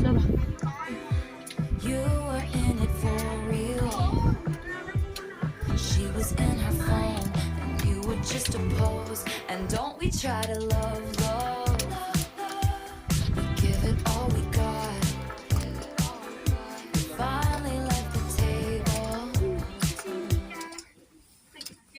ba? You were in it for real. She was in her phone, and you were just a pose. And don't we try to love, love?